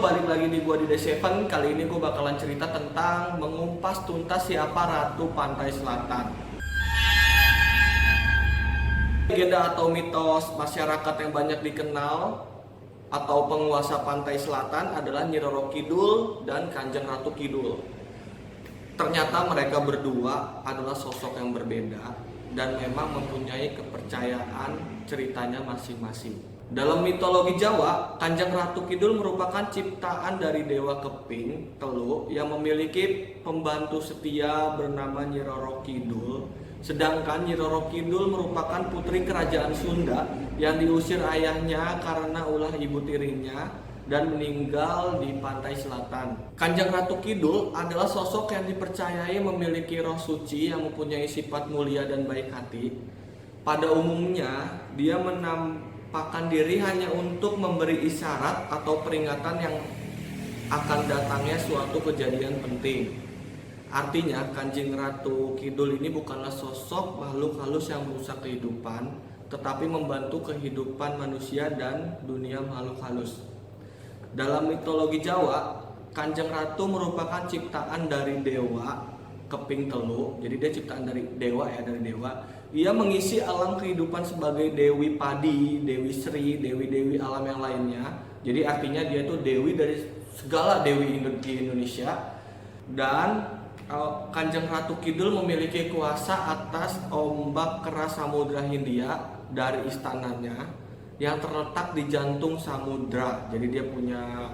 balik lagi di gua di The7. Kali ini gua bakalan cerita tentang mengupas tuntas siapa Ratu Pantai Selatan. Legenda atau mitos masyarakat yang banyak dikenal atau penguasa Pantai Selatan adalah Nyi Roro Kidul dan Kanjeng Ratu Kidul. Ternyata mereka berdua adalah sosok yang berbeda dan memang mempunyai kepercayaan ceritanya masing-masing. Dalam mitologi Jawa, Kanjeng Ratu Kidul merupakan ciptaan dari Dewa Keping Telu yang memiliki pembantu setia bernama Nyi Roro Kidul. Sedangkan Nyi Roro Kidul merupakan putri kerajaan Sunda yang diusir ayahnya karena ulah ibu tirinya dan meninggal di Pantai Selatan. Kanjeng Ratu Kidul adalah sosok yang dipercayai memiliki roh suci yang mempunyai sifat mulia dan baik hati. Pada umumnya, dia menampakkan diri hanya untuk memberi isyarat atau peringatan yang akan datangnya suatu kejadian penting. Artinya, Kanjeng Ratu Kidul ini bukanlah sosok makhluk halus yang merusak kehidupan, tetapi membantu kehidupan manusia dan dunia makhluk halus. Dalam mitologi Jawa, Kanjeng Ratu merupakan ciptaan dari Dewa Keping Telu. Jadi dia ciptaan dari dewa dari dewa. Ia mengisi alam kehidupan sebagai Dewi Padi, Dewi Sri, dewi-dewi alam yang lainnya. Jadi artinya dia itu dewi dari segala dewi di Indonesia. Dan Kanjeng Ratu Kidul memiliki kuasa atas ombak keras Samudra Hindia dari istananya yang terletak di jantung samudra. Jadi dia punya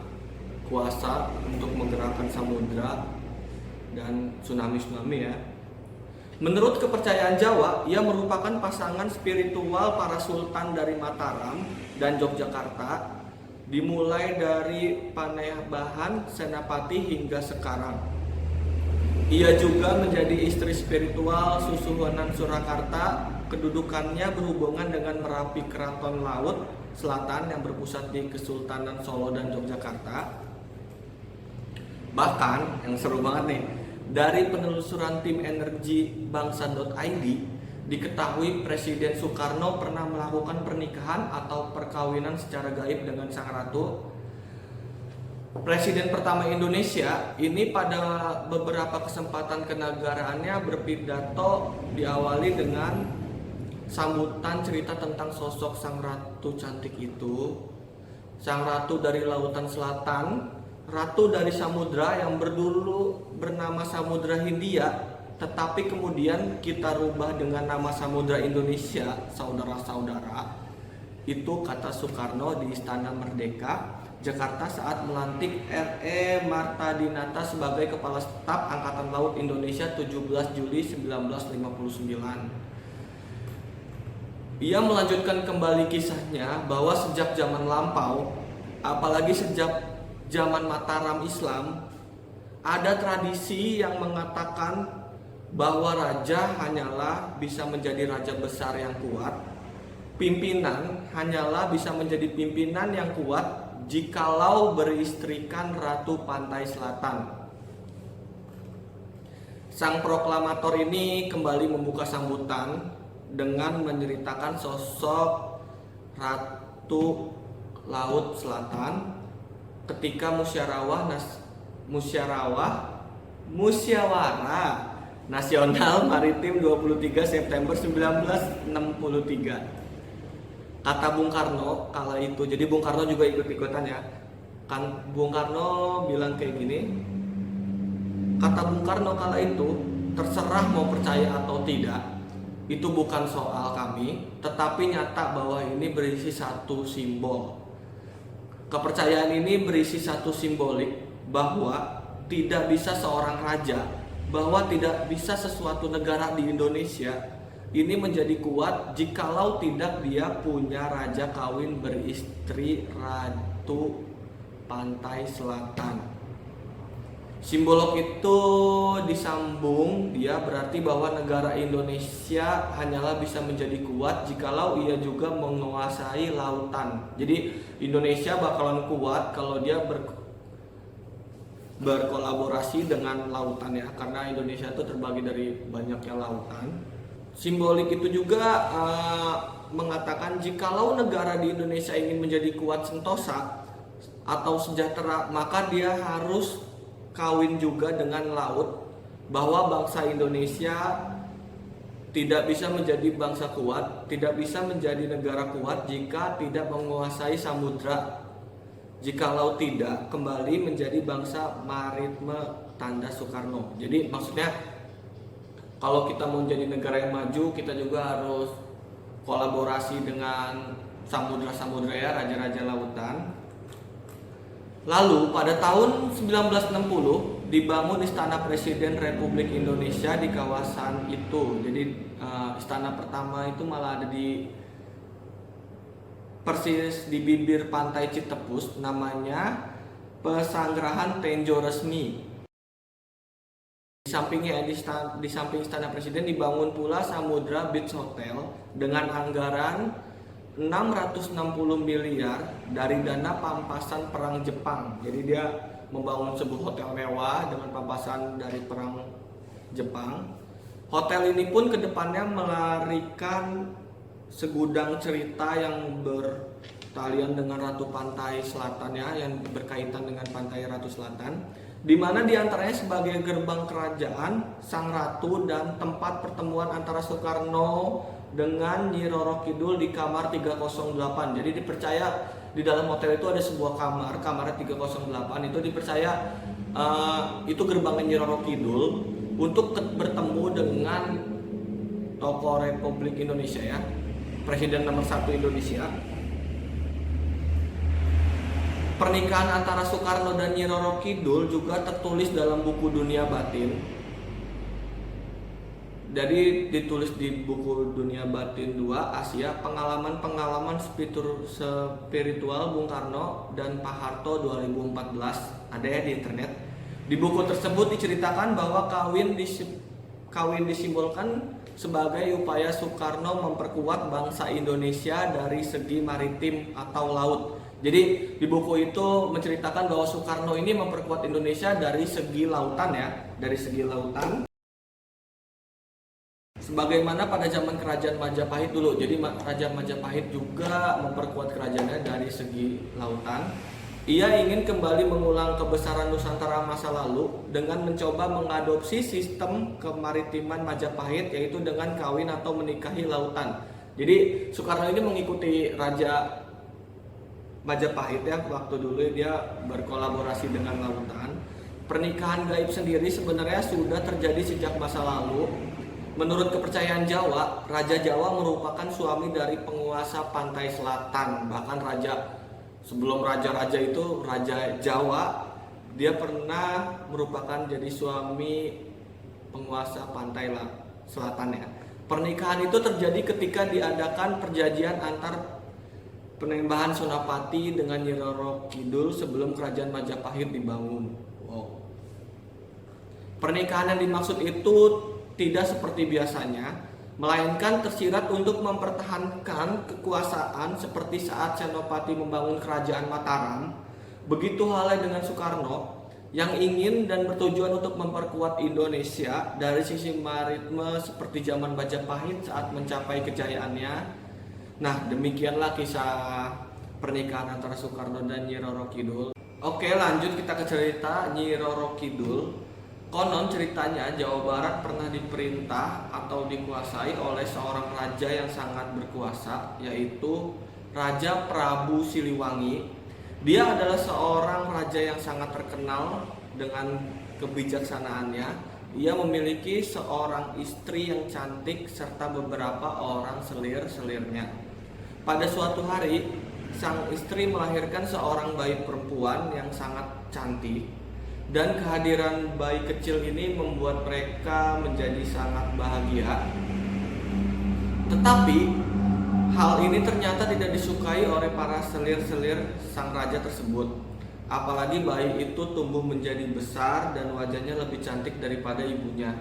kuasa untuk menggerakkan samudra dan tsunami-tsunami ya. Menurut kepercayaan Jawa, ia merupakan pasangan spiritual para sultan dari Mataram dan Yogyakarta, dimulai dari Panembahan, Senapati hingga sekarang. Ia juga menjadi istri spiritual Susuhunan Surakarta. Kedudukannya berhubungan dengan Merapi Keraton Laut Selatan yang berpusat di Kesultanan Solo dan Yogyakarta. Bahkan, yang seru banget nih, dari penelusuran tim energi bangsa.id diketahui Presiden Soekarno pernah melakukan pernikahan atau perkawinan secara gaib dengan sang ratu. Presiden pertama Indonesia ini pada beberapa kesempatan kenegaraannya berpidato diawali dengan sambutan cerita tentang sosok sang ratu cantik itu. Sang ratu dari lautan selatan, ratu dari samudra yang dulu bernama Samudra Hindia, tetapi kemudian kita rubah dengan nama Samudra Indonesia, saudara-saudara. Itu kata Soekarno di Istana Merdeka, Jakarta saat melantik R.E. Marta Dinata sebagai Kepala Staf Angkatan Laut Indonesia 17 Juli 1959. Ia melanjutkan kembali kisahnya bahwa sejak zaman lampau, apalagi sejak zaman Mataram Islam, ada tradisi yang mengatakan bahwa raja hanyalah bisa menjadi raja besar yang kuat, pimpinan hanyalah bisa menjadi pimpinan yang kuat jikalau beristrikan Ratu Pantai Selatan. Sang proklamator ini kembali membuka sambutan dengan menceritakan sosok Ratu Laut Selatan ketika Musyawarah Nasional Maritim 23 September 1963. Kata Bung Karno kala itu, jadi Bung Karno juga ikut-ikutan ya. Kan Bung Karno bilang kayak gini. Kata Bung Karno kala itu, terserah mau percaya atau tidak, itu bukan soal kami, tetapi nyata bahwa ini berisi satu simbol. Kepercayaan ini berisi satu simbolik bahwa tidak bisa seorang raja, bahwa tidak bisa sesuatu negara di Indonesia ini menjadi kuat jikalau tidak dia punya raja kawin beristri Ratu Pantai Selatan. Simbolok itu disambung, dia berarti bahwa negara Indonesia hanyalah bisa menjadi kuat jikalau ia juga menguasai lautan. Jadi Indonesia bakalan kuat kalau dia berkolaborasi dengan lautan ya, karena Indonesia itu terbagi dari banyaknya lautan. Simbolik itu juga mengatakan jikalau negara di Indonesia ingin menjadi kuat sentosa, atau sejahtera, maka dia harus kawin juga dengan laut, bahwa bangsa Indonesia tidak bisa menjadi bangsa kuat, tidak bisa menjadi negara kuat jika tidak menguasai samudra. Jikalau tidak, kembali menjadi bangsa maritime tanda Soekarno. Jadi maksudnya kalau kita mau jadi negara yang maju, kita juga harus kolaborasi dengan samudra-samudra ya, raja-raja lautan. Lalu pada tahun 1960 dibangun Istana Presiden Republik Indonesia di kawasan itu. Jadi istana pertama itu malah ada di persis di bibir pantai Citepus, namanya Pesanggerahan Tenjo Resmi. Di sampingnya di samping Istana Presiden dibangun pula Samudra Beach Hotel dengan anggaran 660 miliar dari dana pampasan perang Jepang. Jadi dia membangun sebuah hotel mewah dengan pampasan dari perang Jepang. Hotel ini pun kedepannya melarikan segudang cerita yang bertalian dengan Ratu Pantai Selatan ya, yang berkaitan dengan Pantai Ratu Selatan, di mana diantaranya sebagai gerbang kerajaan Sang Ratu dan tempat pertemuan antara Soekarno dengan Nyi Roro Kidul di kamar 308. Jadi dipercaya di dalam hotel itu ada sebuah kamar 308, itu dipercaya itu gerbangnya Nyi Roro Kidul untuk bertemu dengan tokoh Republik Indonesia ya, Presiden nomor 1 Indonesia. Pernikahan antara Soekarno dan Nyi Roro Kidul juga tertulis dalam buku Dunia Batin. Jadi ditulis di buku Dunia Batin 2 Asia, pengalaman-pengalaman spiritual Bung Karno dan Pak Harto 2014, ada ya di internet. Di buku tersebut diceritakan bahwa kawin disimbolkan sebagai upaya Soekarno memperkuat bangsa Indonesia dari segi maritim atau laut. Jadi di buku itu menceritakan bahwa Soekarno ini memperkuat Indonesia dari segi lautan ya, dari segi lautan. Sebagaimana pada zaman kerajaan Majapahit dulu. Jadi Raja Majapahit juga memperkuat kerajaannya dari segi lautan. Ia ingin kembali mengulang kebesaran Nusantara masa lalu dengan mencoba mengadopsi sistem kemaritiman Majapahit, yaitu dengan kawin atau menikahi lautan. Jadi Soekarno ini mengikuti Raja Majapahit ya, waktu dulu dia berkolaborasi dengan lautan. Pernikahan gaib sendiri sebenarnya sudah terjadi sejak masa lalu. Menurut kepercayaan Jawa, Raja Jawa merupakan suami dari penguasa pantai selatan. Bahkan sebelum raja-raja itu, Raja Jawa, dia pernah merupakan jadi suami penguasa pantai selatan ya. Pernikahan itu terjadi ketika diadakan perjanjian antar Penembahan Sonapati dengan Nyi Roro Kidul sebelum kerajaan Majapahit dibangun. Wow. Pernikahan yang dimaksud itu tidak seperti biasanya, melainkan tersirat untuk mempertahankan kekuasaan seperti saat Senopati membangun kerajaan Mataram. Begitu halnya dengan Soekarno yang ingin dan bertujuan untuk memperkuat Indonesia dari sisi maritime seperti zaman Majapahit saat mencapai kejayaannya. Nah, demikianlah kisah pernikahan antara Soekarno dan Nyi Roro Kidul. Oke, lanjut kita ke cerita Nyi Roro Kidul. Konon ceritanya Jawa Barat pernah diperintah atau dikuasai oleh seorang raja yang sangat berkuasa, yaitu Raja Prabu Siliwangi. Dia adalah seorang raja yang sangat terkenal dengan kebijaksanaannya. Ia memiliki seorang istri yang cantik serta beberapa orang selir-selirnya. Pada suatu hari, sang istri melahirkan seorang bayi perempuan yang sangat cantik. Dan kehadiran bayi kecil ini membuat mereka menjadi sangat bahagia. Tetapi hal ini ternyata tidak disukai oleh para selir-selir sang raja tersebut. Apalagi bayi itu tumbuh menjadi besar dan wajahnya lebih cantik daripada ibunya.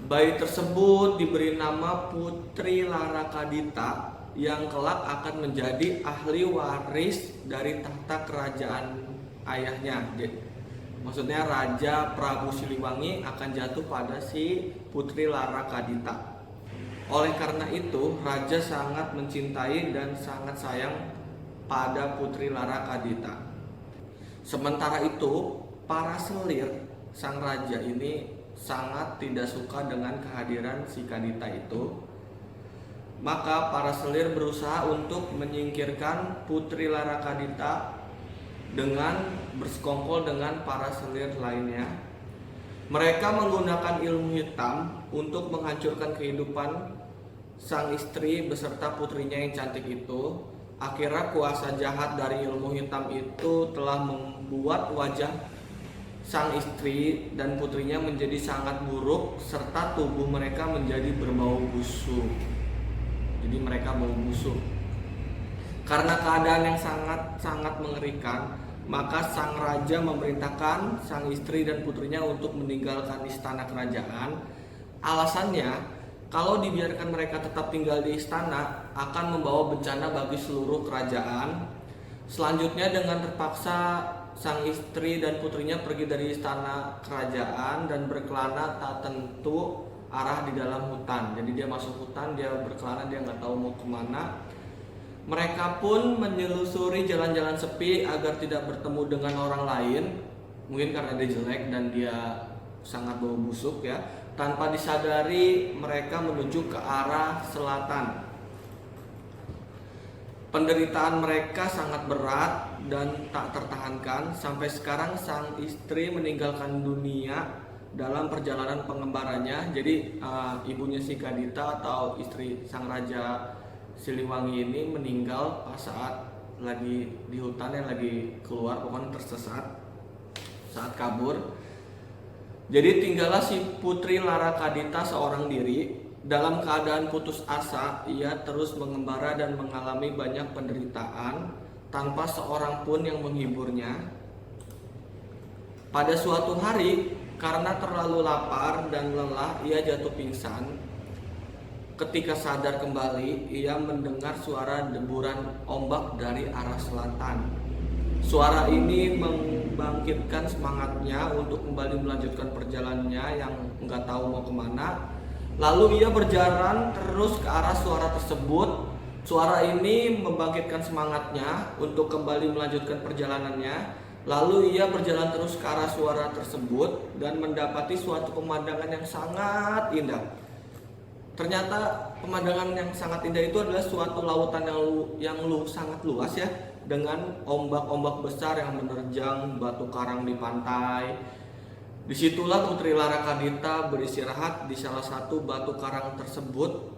Bayi tersebut diberi nama Putri Larakadita yang kelak akan menjadi ahli waris dari tahta kerajaan ayahnya. Maksudnya Raja Prabu Siliwangi akan jatuh pada si Putri Larakadita. Oleh karena itu, raja sangat mencintai dan sangat sayang pada Putri Larakadita. Sementara itu, para selir sang raja ini sangat tidak suka dengan kehadiran si Kadita itu. Maka para selir berusaha untuk menyingkirkan Putri Larakadita dengan bersekongkol dengan para selir lainnya. Mereka menggunakan ilmu hitam untuk menghancurkan kehidupan sang istri beserta putrinya yang cantik itu. Akhirnya kuasa jahat dari ilmu hitam itu telah membuat wajah sang istri dan putrinya menjadi sangat buruk serta tubuh mereka menjadi berbau busuk. Jadi mereka bau busuk. Karena keadaan yang sangat mengerikan, maka sang raja memerintahkan sang istri dan putrinya untuk meninggalkan istana kerajaan. Alasannya, kalau dibiarkan mereka tetap tinggal di istana akan membawa bencana bagi seluruh kerajaan. Selanjutnya dengan terpaksa sang istri dan putrinya pergi dari istana kerajaan dan berkelana tak tentu arah di dalam hutan. Jadi dia masuk hutan, dia berkelana, dia nggak tahu mau kemana. Mereka pun menyelusuri jalan-jalan sepi agar tidak bertemu dengan orang lain. Mungkin karena dia jelek dan dia sangat bau busuk ya. Tanpa disadari mereka menuju ke arah selatan. Penderitaan mereka sangat berat dan tak tertahankan. Sampai sekarang sang istri meninggalkan dunia dalam perjalanan pengembaranya. Jadi ibunya si Kadita atau istri sang raja Siliwangi ini meninggal pas saat lagi di hutan, yang lagi keluar, pokoknya tersesat saat kabur. Jadi tinggallah si Putri Larakadita seorang diri. Dalam keadaan putus asa, ia terus mengembara dan mengalami banyak penderitaan tanpa seorang pun yang menghiburnya. Pada suatu hari, karena terlalu lapar dan lelah, ia jatuh pingsan. Ketika sadar kembali, ia mendengar suara deburan ombak dari arah selatan. Suara ini membangkitkan semangatnya untuk kembali melanjutkan perjalanannya yang nggak tahu mau kemana. Lalu ia berjalan terus ke arah suara tersebut. Suara ini membangkitkan semangatnya untuk kembali melanjutkan perjalanannya. Lalu ia berjalan terus ke arah suara tersebut dan mendapati suatu pemandangan yang sangat indah. Ternyata pemandangan yang sangat indah itu adalah suatu lautan yang sangat luas ya, dengan ombak-ombak besar yang menerjang batu karang di pantai. Disitulah Putri Larakadita beristirahat di salah satu batu karang tersebut.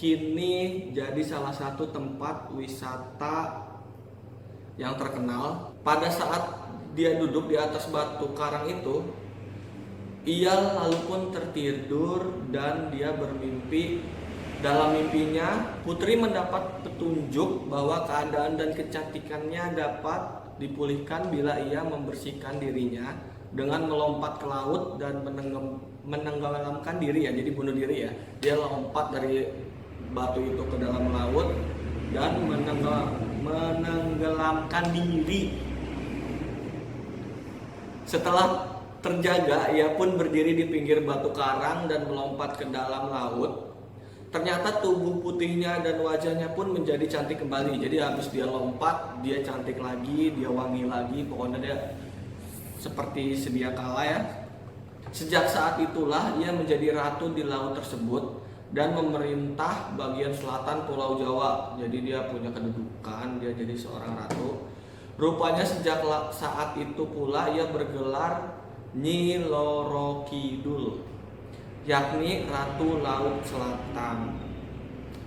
Kini jadi salah satu tempat wisata yang terkenal. Pada saat dia duduk di atas batu karang itu, ia lalu pun tertidur dan dia bermimpi. Dalam mimpinya, Putri mendapat petunjuk bahwa keadaan dan kecantikannya dapat dipulihkan bila ia membersihkan dirinya dengan melompat ke laut dan menenggelamkan diri ya, jadi bunuh diri ya. Dia lompat dari batu itu ke dalam laut dan menenggelamkan diri. Setelah terjaga, ia pun berdiri di pinggir batu karang dan melompat ke dalam laut. Ternyata tubuh putihnya dan wajahnya pun menjadi cantik kembali. Jadi habis dia lompat, dia cantik lagi, dia wangi lagi. Pokoknya dia seperti sedia kala ya. Sejak saat itulah ia menjadi ratu di laut tersebut dan memerintah bagian selatan Pulau Jawa. Jadi dia punya kedudukan, dia jadi seorang ratu. Rupanya sejak saat itu pula ia bergelar Nyi Roro Kidul, yakni Ratu Laut Selatan.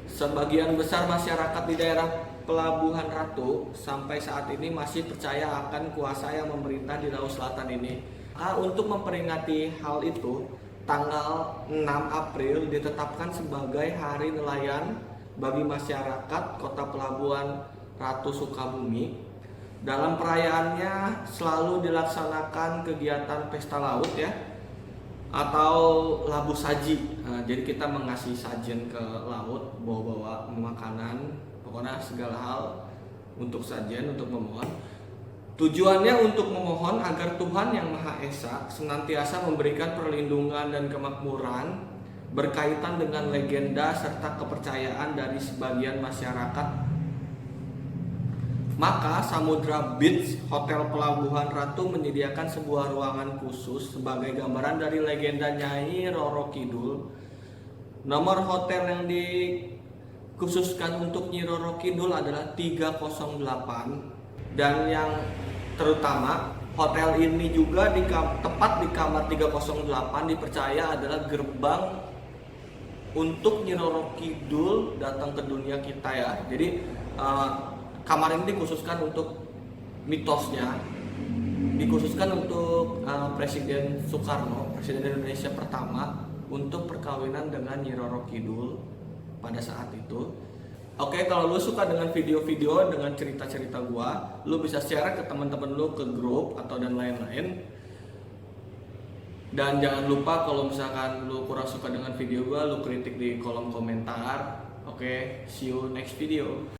Sebagian besar masyarakat di daerah Pelabuhan Ratu sampai saat ini masih percaya akan kuasa yang memerintah di Laut Selatan ini. Untuk memperingati hal itu, tanggal 6 April ditetapkan sebagai Hari Nelayan bagi masyarakat Kota Pelabuhan Ratu Sukabumi. Dalam perayaannya selalu dilaksanakan kegiatan pesta laut ya, atau labu saji. Jadi kita mengasih sajian ke laut, bawa-bawa makanan, pokoknya segala hal untuk sajian, untuk memohon. Tujuannya untuk memohon agar Tuhan Yang Maha Esa senantiasa memberikan perlindungan dan kemakmuran berkaitan dengan legenda serta kepercayaan dari sebagian masyarakat Maka Samudra Beach Hotel Pelabuhan Ratu menyediakan sebuah ruangan khusus sebagai gambaran dari legenda Nyai Roro Kidul. Nomor hotel yang dikhususkan untuk Nyi Roro Kidul adalah 308, dan yang terutama hotel ini juga tepat di kamar 308 dipercaya adalah gerbang untuk Nyi Roro Kidul datang ke dunia kita ya. Jadi kamar ini dikhususkan untuk mitosnya, dikhususkan untuk Presiden Soekarno, Presiden Indonesia pertama, untuk perkawinan dengan Nyi Roro Kidul pada saat itu. Oke, kalau lu suka dengan video-video dengan cerita-cerita gua, lu bisa share ke teman-teman lu, ke grup atau dan lain-lain. Dan jangan lupa kalau misalkan lu kurang suka dengan video gua, lu kritik di kolom komentar. Oke, see you next video.